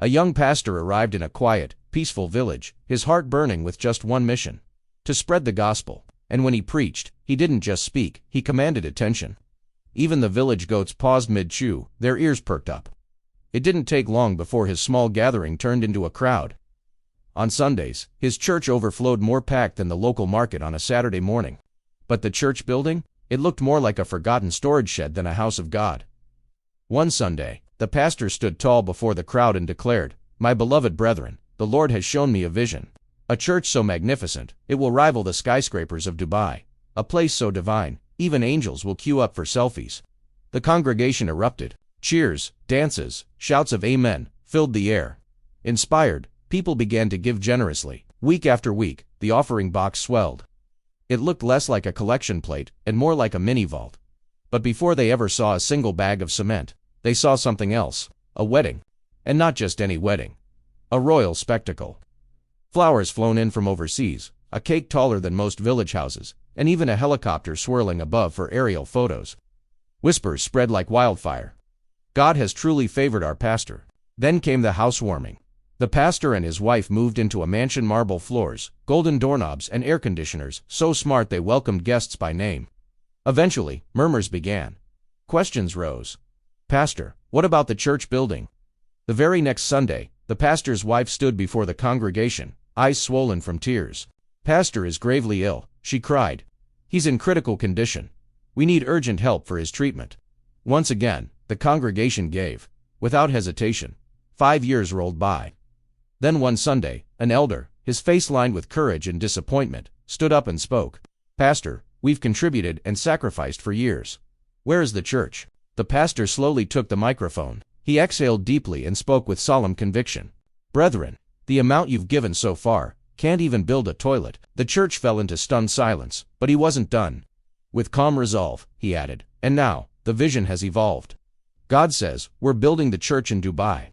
A young pastor arrived in a quiet, peaceful village, his heart burning with just one mission: to spread the gospel. And when he preached, he didn't just speak, he commanded attention. Even the village goats paused mid-chew, their ears perked up. It didn't take long before his small gathering turned into a crowd. On Sundays, his church overflowed, more packed than the local market on a Saturday morning. But the church building? It looked more like a forgotten storage shed than a house of God. One Sunday, the pastor stood tall before the crowd and declared, "My beloved brethren, the Lord has shown me a vision. A church so magnificent, it will rival the skyscrapers of Dubai. A place so divine, even angels will queue up for selfies." The congregation erupted. Cheers, dances, shouts of amen filled the air. Inspired, people began to give generously. Week after week, the offering box swelled. It looked less like a collection plate and more like a mini vault. But before they ever saw a single bag of cement, they saw something else: a wedding. And not just any wedding. A royal spectacle. Flowers flown in from overseas, a cake taller than most village houses, and even a helicopter swirling above for aerial photos. Whispers spread like wildfire. "God has truly favored our pastor." Then came the housewarming. The pastor and his wife moved into a mansion: marble floors, golden doorknobs, and air conditioners, so smart they welcomed guests by name. Eventually, murmurs began. Questions rose. "Pastor, what about the church building?" The very next Sunday, the pastor's wife stood before the congregation, eyes swollen from tears. "Pastor is gravely ill," she cried. "He's in critical condition. We need urgent help for his treatment." Once again, the congregation gave, without hesitation. 5 years rolled by. Then one Sunday, an elder, his face lined with courage and disappointment, stood up and spoke. "Pastor, we've contributed and sacrificed for years. Where is the church?" The pastor slowly took the microphone. He exhaled deeply and spoke with solemn conviction. "Brethren, the amount you've given so far can't even build a toilet." The church fell into stunned silence, but he wasn't done. With calm resolve, he added, "And now, the vision has evolved. God says, we're building the church in Dubai."